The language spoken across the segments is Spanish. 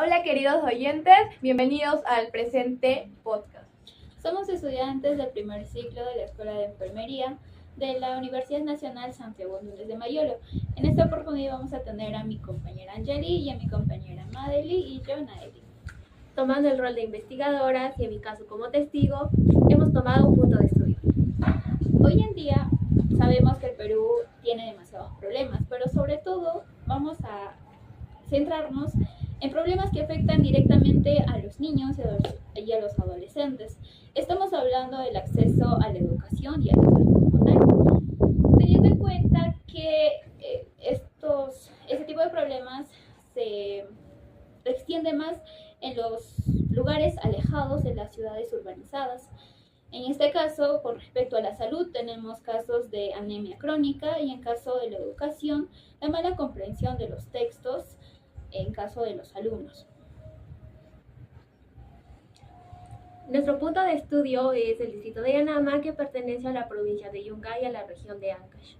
Hola queridos oyentes, bienvenidos al presente podcast. Somos estudiantes del primer ciclo de la Escuela de Enfermería de la Universidad Nacional Santiago Núñez de Mayolo. En esta oportunidad vamos a tener a mi compañera Angeli y a mi compañera Madeli y yo, Naeli. Tomando el rol de investigadoras y en mi caso como testigo, hemos tomado un punto de estudio. Hoy en día sabemos que el Perú tiene demasiados problemas, pero sobre todo vamos a centrarnos en problemas que afectan directamente a los niños y a los adolescentes. Estamos hablando del acceso a la educación y a la salud como tal. Teniendo en cuenta que este tipo de problemas se extiende más en los lugares alejados de las ciudades urbanizadas. En este caso, con respecto a la salud, tenemos casos de anemia crónica y en caso de la educación, la mala comprensión de los textos en caso de los alumnos. Nuestro punto de estudio es el distrito de Yanama, que pertenece a la provincia de Yungay y a la región de Ancash.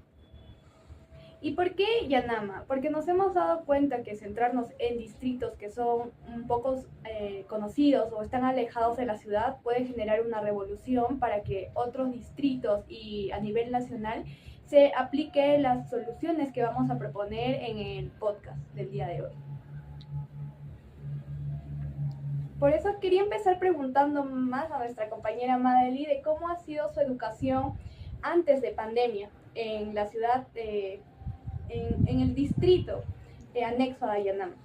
¿Y por qué Yanama? Porque nos hemos dado cuenta que centrarnos en distritos que son un poco conocidos o están alejados de la ciudad puede generar una revolución para que otros distritos y a nivel nacional se aplique las soluciones que vamos a proponer en el podcast del día de hoy. Por eso quería empezar preguntando más a nuestra compañera Madeli de cómo ha sido su educación antes de pandemia en la ciudad, en el distrito anexo a Yanama.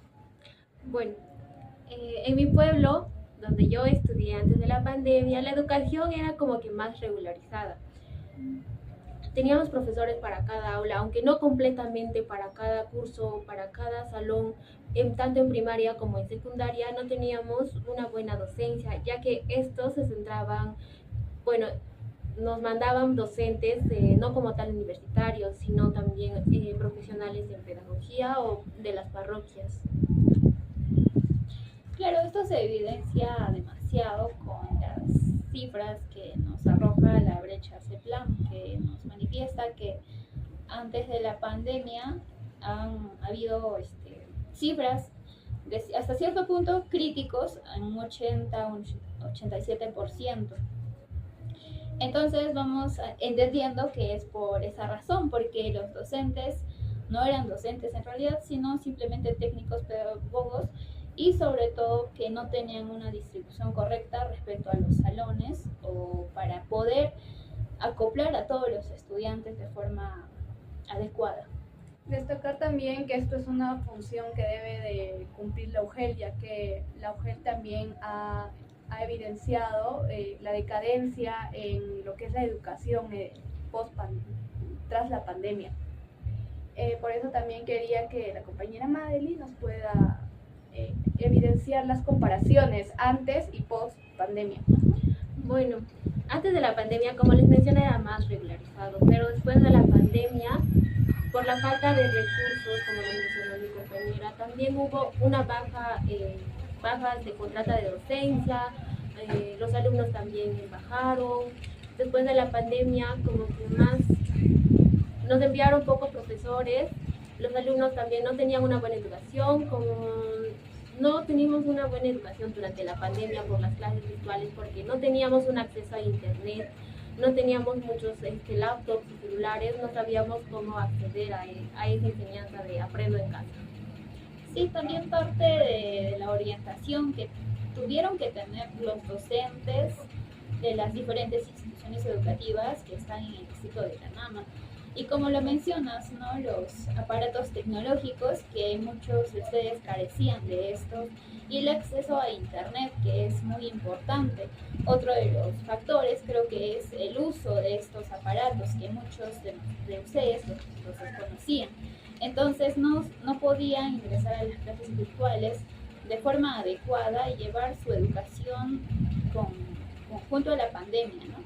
Bueno, en mi pueblo, donde yo estudié antes de la pandemia, la educación era como que más regularizada. Teníamos profesores para cada aula, aunque no completamente para cada curso, para cada salón, tanto en primaria como en secundaria, no teníamos una buena docencia, ya que estos se centraban, nos mandaban docentes, no como tal universitarios, sino también profesionales en pedagogía o de las parroquias. Claro, esto se evidencia demasiado con las cifras que nos arroja la brecha CEPLAM, que nos manifiesta que antes de la pandemia han habido cifras hasta cierto punto críticos en un 80, un 87%. Entonces vamos entendiendo que es por esa razón, porque los docentes no eran docentes en realidad, sino simplemente técnicos pedagogos y sobre todo que no tenían una distribución correcta respecto a los salones o para poder acoplar a todos los estudiantes de forma adecuada. Destacar también que esto es una función que debe de cumplir la UGEL, ya que la UGEL también ha evidenciado la decadencia en lo que es la educación tras la pandemia. Por eso también quería que la compañera Madeli nos pueda evidenciar las comparaciones antes y post pandemia. Bueno, antes de la pandemia, como les mencioné, era más regularizado, pero después de la pandemia, por la falta de recursos, como lo mencionó mi compañera, también hubo una bajas de contrata de docencia, los alumnos también bajaron. Después de la pandemia, como que más nos enviaron pocos profesores, los alumnos también no tenían una buena educación, no teníamos una buena educación durante la pandemia por las clases virtuales porque no teníamos un acceso a internet, no teníamos muchos laptops y celulares, no sabíamos cómo acceder a esa enseñanza de aprendo en casa. Sí, también parte de la orientación que tuvieron que tener los docentes de las diferentes instituciones educativas que están en el distrito de Yanama. Y como lo mencionas, ¿no? Los aparatos tecnológicos, que muchos de ustedes carecían de estos, y el acceso a internet, que es muy importante. Otro de los factores creo que es el uso de estos aparatos, que muchos de ustedes los desconocían. Entonces no podían ingresar a las clases virtuales de forma adecuada y llevar su educación junto a la pandemia, ¿no?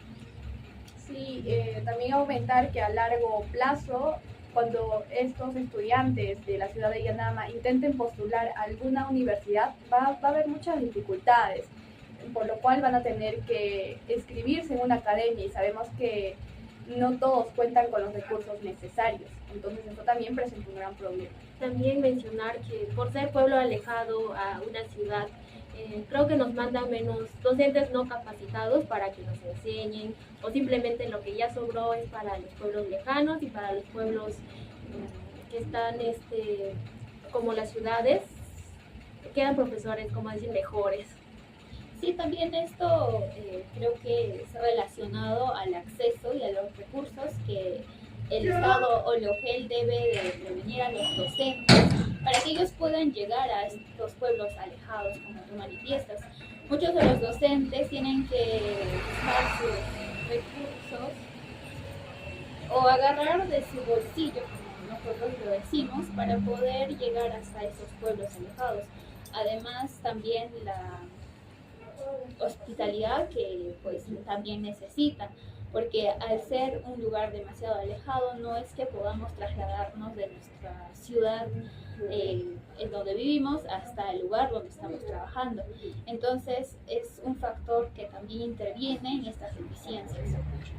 Sí, también aumentar que a largo plazo, cuando estos estudiantes de la ciudad de Yanama intenten postular a alguna universidad, va a haber muchas dificultades, por lo cual van a tener que inscribirse en una academia y sabemos que no todos cuentan con los recursos necesarios. Entonces eso también presenta un gran problema. También mencionar que por ser pueblo alejado a una ciudad, creo que nos mandan menos docentes no capacitados para que nos enseñen, o simplemente lo que ya sobró es para los pueblos lejanos y para los pueblos que están como las ciudades, quedan profesores, como decir, mejores. Sí, también esto creo que es relacionado al acceso y a los recursos que el Estado o la UGEL debe de prevenir a los docentes para que ellos puedan llegar a estos pueblos alejados, como tú manifiestas. Muchos de los docentes tienen que buscar sus recursos o agarrar de su bolsillo, como nosotros lo decimos, para poder llegar hasta esos pueblos alejados. Además, también la hospitalidad que pues también necesitan, porque al ser un lugar demasiado alejado no es que podamos trasladarnos de nuestra ciudad en donde vivimos hasta el lugar donde estamos trabajando. Entonces es un factor que también interviene en estas deficiencias.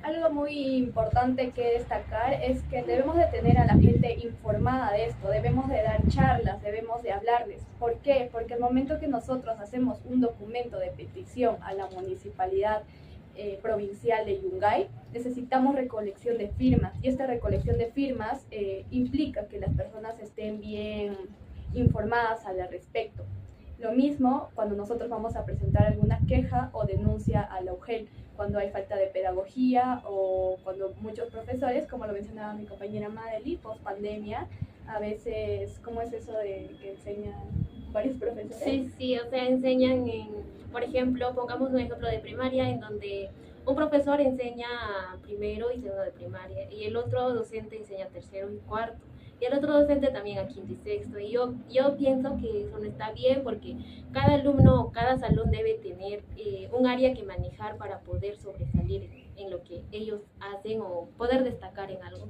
Algo muy importante que destacar es que debemos de tener a la gente informada de esto, debemos de dar charlas, debemos de hablarles. ¿Por qué? Porque el momento que nosotros hacemos un documento de petición a la municipalidad provincial de Yungay, necesitamos recolección de firmas, y esta recolección de firmas implica que las personas estén bien informadas al respecto. Lo mismo cuando nosotros vamos a presentar alguna queja o denuncia a la UGEL, cuando hay falta de pedagogía o cuando muchos profesores, como lo mencionaba mi compañera Madeli, post pandemia, a veces, ¿cómo es eso de que enseñan varios profesores? Sí, o sea, enseñan por ejemplo, pongamos un ejemplo de primaria en donde un profesor enseña primero y segundo de primaria y el otro docente enseña tercero y cuarto. Y el otro docente también a quinto y sexto. Y yo pienso que eso no está bien porque cada alumno, cada salón debe tener un área que manejar para poder sobresalir en lo que ellos hacen o poder destacar en algo.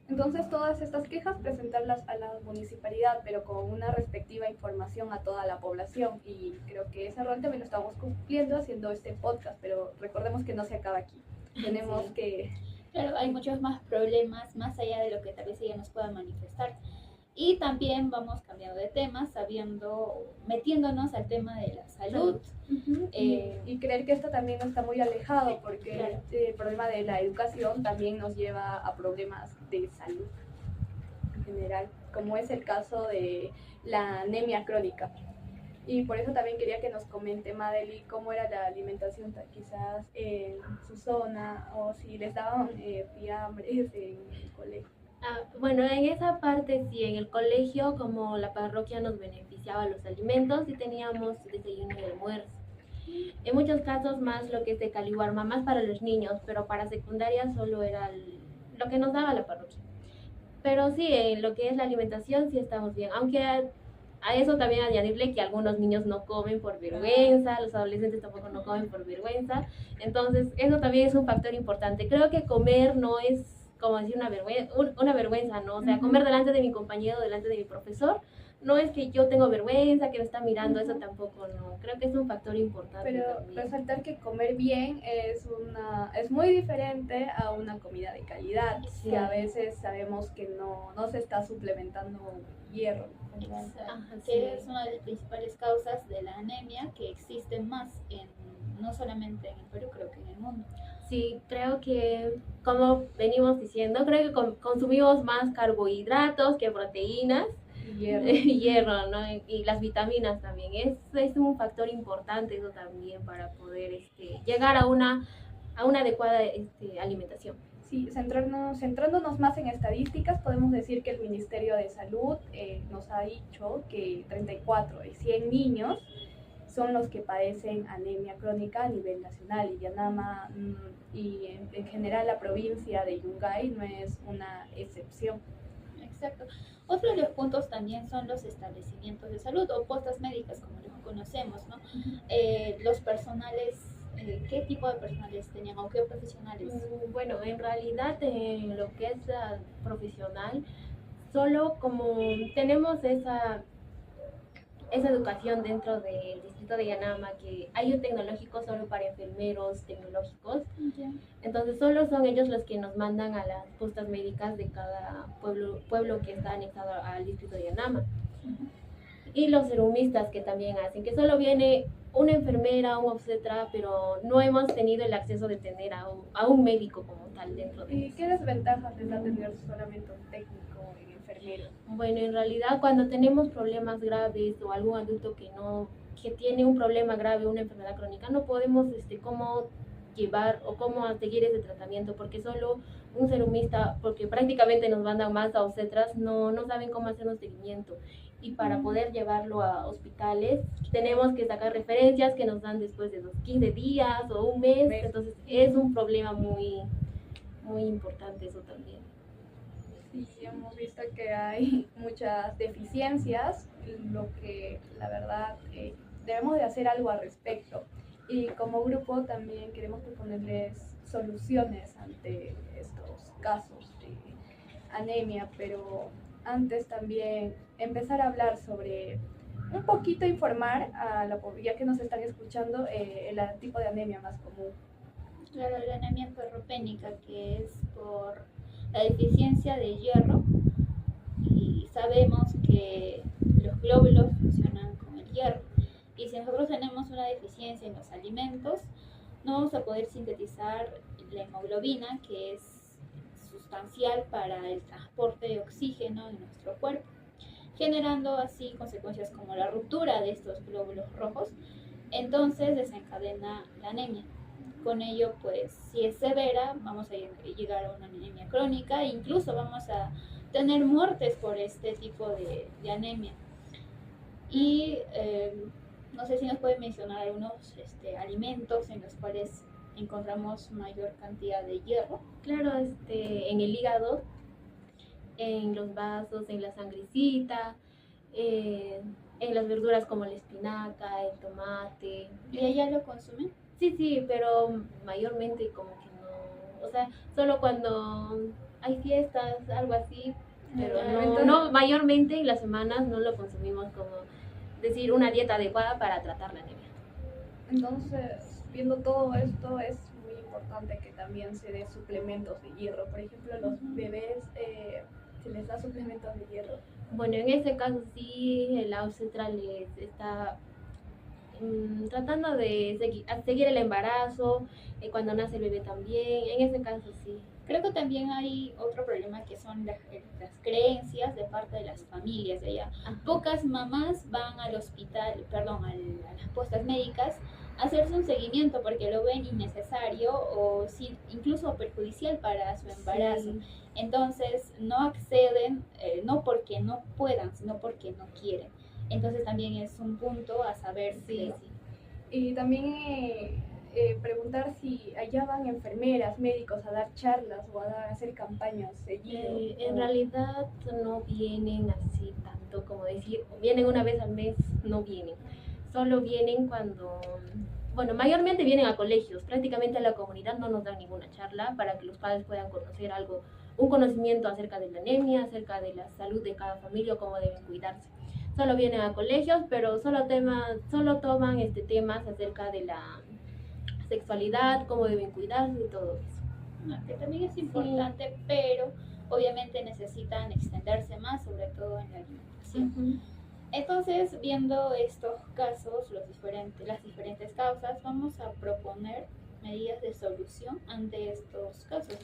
Entonces todas estas quejas presentarlas a la municipalidad, pero con una respectiva información a toda la población. Y creo que ese rol también lo estamos cumpliendo haciendo este podcast, pero recordemos que no se acaba aquí. Tenemos que... Claro, hay muchos más problemas más allá de lo que tal vez ella nos pueda manifestar. Y también vamos cambiando de tema, metiéndonos al tema de la salud. Y creer que esto también no está muy alejado, porque claro, el problema de la educación también nos lleva a problemas de salud en general, como es el caso de la anemia crónica. Y por eso también quería que nos comente, Madeli, cómo era la alimentación quizás en su zona, o si les daban fiambres en el colegio. Bueno, en esa parte sí, en el colegio, como la parroquia nos beneficiaba los alimentos, sí teníamos desayuno y almuerzo. En muchos casos más lo que es de Caliwarma, más para los niños, pero para secundaria solo era lo que nos daba la parroquia. Pero sí, en lo que es la alimentación sí estamos bien, aunque a eso también añadirle que algunos niños no comen por vergüenza, los adolescentes tampoco no comen por vergüenza, entonces eso también es un factor importante. Creo que comer no es como decir una vergüenza, ¿no? O sea, comer delante de mi compañero, delante de mi profesor, no es que yo tengo vergüenza, que me está mirando, eso tampoco, no. Creo que es un factor importante. Pero también. resaltar que comer bien es muy diferente a una comida de calidad, Sí. y a veces sabemos que no se está suplementando hierro. Que es una de las principales causas de la anemia que existe más no solamente en el Perú, creo que en el mundo. Sí, creo que, como venimos diciendo, creo que consumimos más carbohidratos que proteínas y hierro, ¿no? Y las vitaminas también. Es un factor importante eso también para poder llegar a una adecuada alimentación. Sí, centrándonos más en estadísticas, podemos decir que el Ministerio de Salud nos ha dicho que 34 de 100 niños son los que padecen anemia crónica a nivel nacional, y Yanama y en general la provincia de Yungay no es una excepción. Exacto. Otro de los puntos también son los establecimientos de salud o postas médicas, como los conocemos, ¿no? Los personales, ¿qué tipo de personales tenían o qué profesionales? Bueno, en realidad en lo que es profesional, solo como tenemos esa educación dentro del distrito de Yanama, que hay un tecnológico solo para enfermeros tecnológicos. Entonces solo son ellos los que nos mandan a las postas médicas de cada pueblo que está anexado al distrito de Yanama. Y los serumistas que también hacen, que solo viene una enfermera, un obstetra, pero no hemos tenido el acceso de tener a un médico como tal dentro de ¿Y eso. qué desventajas les da tener solamente un técnico en enfermero? Bueno, en realidad cuando tenemos problemas graves o algún adulto que tiene un problema grave, una enfermedad crónica, no podemos cómo llevar o cómo seguir ese tratamiento, porque solo un serumista, porque prácticamente nos mandan más a obstetras, no saben cómo hacer un seguimiento. Y para poder llevarlo a hospitales tenemos que sacar referencias que nos dan después de los 15 días o un mes, entonces es un problema muy, muy importante eso también. Sí, hemos visto que hay muchas deficiencias, lo que la verdad debemos de hacer algo al respecto. Y como grupo también queremos proponerles soluciones ante estos casos de anemia, pero antes también empezar a hablar sobre, un poquito informar a la población que nos están escuchando el tipo de anemia más común. Claro, la anemia ferropénica, que es por la deficiencia de hierro, y sabemos que los glóbulos funcionan con el hierro, y si nosotros tenemos una deficiencia en los alimentos, no vamos a poder sintetizar la hemoglobina, que es sustancial para el transporte de oxígeno en nuestro cuerpo, generando así consecuencias como la ruptura de estos glóbulos rojos. Entonces desencadena la anemia. Con ello, pues, si es severa, vamos a llegar a una anemia crónica e incluso vamos a tener muertes por este tipo de anemia. Y no sé si nos puede mencionar algunos alimentos en los cuales encontramos mayor cantidad de hierro. Claro, en el hígado, en los vasos, en la sangrecita, en las verduras como la espinaca, el tomate. ¿Y ella lo consume? Sí, pero mayormente como que no, o sea, solo cuando hay fiestas, algo así, pero no mayormente en las semanas no lo consumimos como decir una dieta adecuada para tratar la anemia. Entonces, viendo todo esto, es muy importante que también se dé suplementos de hierro. Por ejemplo, a los bebés se les da suplementos de hierro. Bueno, en este caso sí, el obstetra les está tratando de seguir el embarazo, cuando nace el bebé también, en ese caso sí. Creo que también hay otro problema que son las creencias de parte de las familias de allá. Pocas mamás van al hospital, perdón, a las postas médicas a hacerse un seguimiento porque lo ven innecesario o sí, incluso perjudicial para su embarazo. Sí. Entonces no acceden, no porque no puedan, sino porque no quieren. Entonces también es un punto a saber si... Y también preguntar si allá van enfermeras, médicos a dar charlas o a hacer campañas seguido. En realidad no vienen así tanto como decir, vienen una vez al mes, no vienen. Solo vienen cuando, bueno, mayormente vienen a colegios, prácticamente a la comunidad no nos dan ninguna charla para que los padres puedan conocer algo, un conocimiento acerca de la anemia, acerca de la salud de cada familia o cómo deben cuidarse. Solo vienen a colegios, pero solo toman temas acerca de la sexualidad, cómo deben cuidarse y todo eso. Que también es importante, sí. Pero obviamente necesitan extenderse más, sobre todo en la alimentación. Entonces, viendo estos casos, las diferentes causas, vamos a proponer medidas de solución ante estos casos.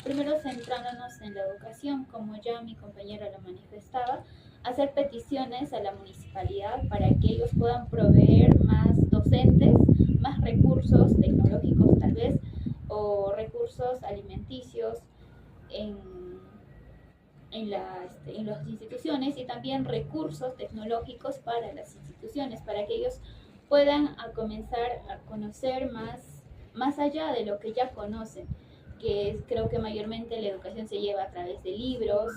Primero, centrándonos en la educación, como ya mi compañera lo manifestaba, hacer peticiones a la municipalidad para que ellos puedan proveer más docentes, más recursos tecnológicos tal vez, o recursos alimenticios en las instituciones, y también recursos tecnológicos para las instituciones, para que ellos puedan comenzar a conocer más allá de lo que ya conocen, que es, creo que mayormente la educación se lleva a través de libros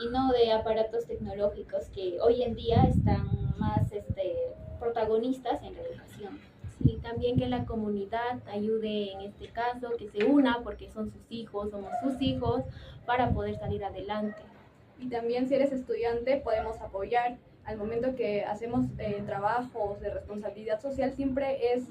y no de aparatos tecnológicos que hoy en día están más protagonistas en la educación. Sí, también que la comunidad ayude en este caso, que se una porque son sus hijos, somos sus hijos, para poder salir adelante. Y también si eres estudiante podemos apoyar al momento que hacemos trabajos de responsabilidad social, siempre es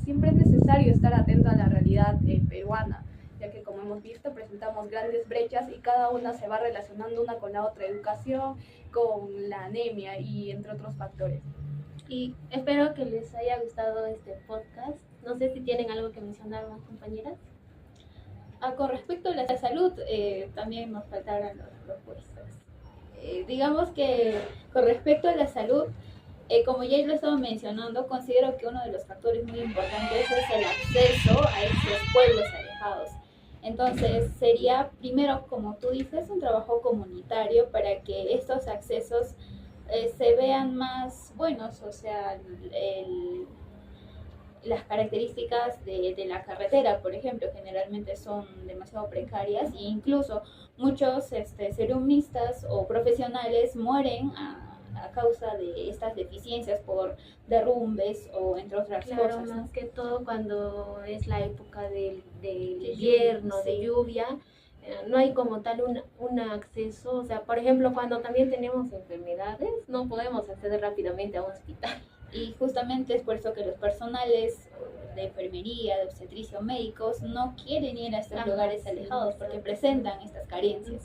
necesario estar atento a la realidad peruana, ya que como hemos visto presentamos grandes brechas y cada una se va relacionando una con la otra, educación, con la anemia y entre otros factores. Y espero que les haya gustado este podcast. No sé si tienen algo que mencionar más, compañeras. Con respecto a la salud, también nos faltaron las propuestas. Digamos que con respecto a la salud, como ya lo estaba mencionando, considero que uno de los factores muy importantes es el acceso a esos pueblos alejados. Entonces sería primero, como tú dices, un trabajo comunitario para que estos accesos se vean más buenos, o sea, las características de la carretera, por ejemplo, generalmente son demasiado precarias e incluso muchos serumistas o profesionales mueren a causa de estas deficiencias por derrumbes o entre otras Claro, cosas, ¿no? más que todo cuando es la época del invierno, sí. de lluvia, no hay como tal un acceso. O sea, por ejemplo, cuando también tenemos enfermedades, no podemos acceder rápidamente a un hospital. Y justamente es por eso que los personales de enfermería, de obstetricia o médicos no quieren ir a estos Ajá, lugares sí, alejados porque exacto. presentan estas carencias.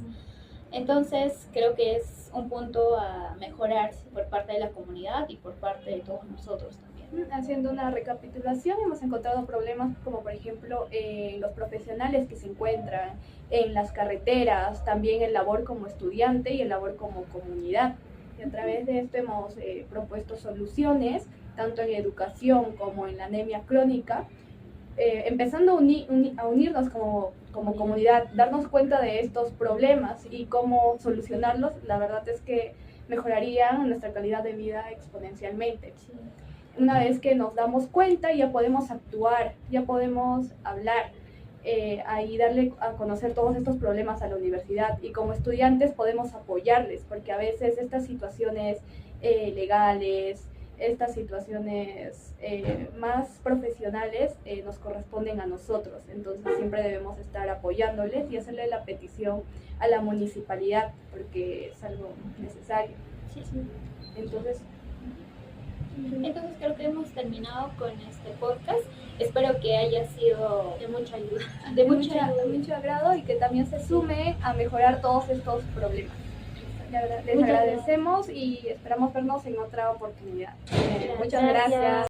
Entonces creo que es un punto a mejorar por parte de la comunidad y por parte de todos nosotros también. Haciendo una recapitulación, hemos encontrado problemas como por ejemplo los profesionales que se encuentran en las carreteras, también el labor como estudiante y el labor como comunidad. Y a través de esto hemos propuesto soluciones, tanto en educación como en la anemia crónica, empezando a unirnos como comunidad, darnos cuenta de estos problemas y cómo solucionarlos. La verdad es que mejorarían nuestra calidad de vida exponencialmente. Sí. Una vez que nos damos cuenta, ya podemos actuar, ya podemos hablar, ahí darle a conocer todos estos problemas a la universidad, y como estudiantes podemos apoyarles, porque a veces estas situaciones legales, estas situaciones más profesionales nos corresponden a nosotros. Entonces siempre debemos estar apoyándoles y hacerle la petición a la municipalidad, porque es algo necesario. Sí. Entonces creo que hemos terminado con este podcast. Espero que haya sido De mucha ayuda. de mucho agrado y que también se sume a mejorar todos estos problemas. Les Muchas agradecemos y esperamos vernos en otra oportunidad. Muchas Gracias. gracias.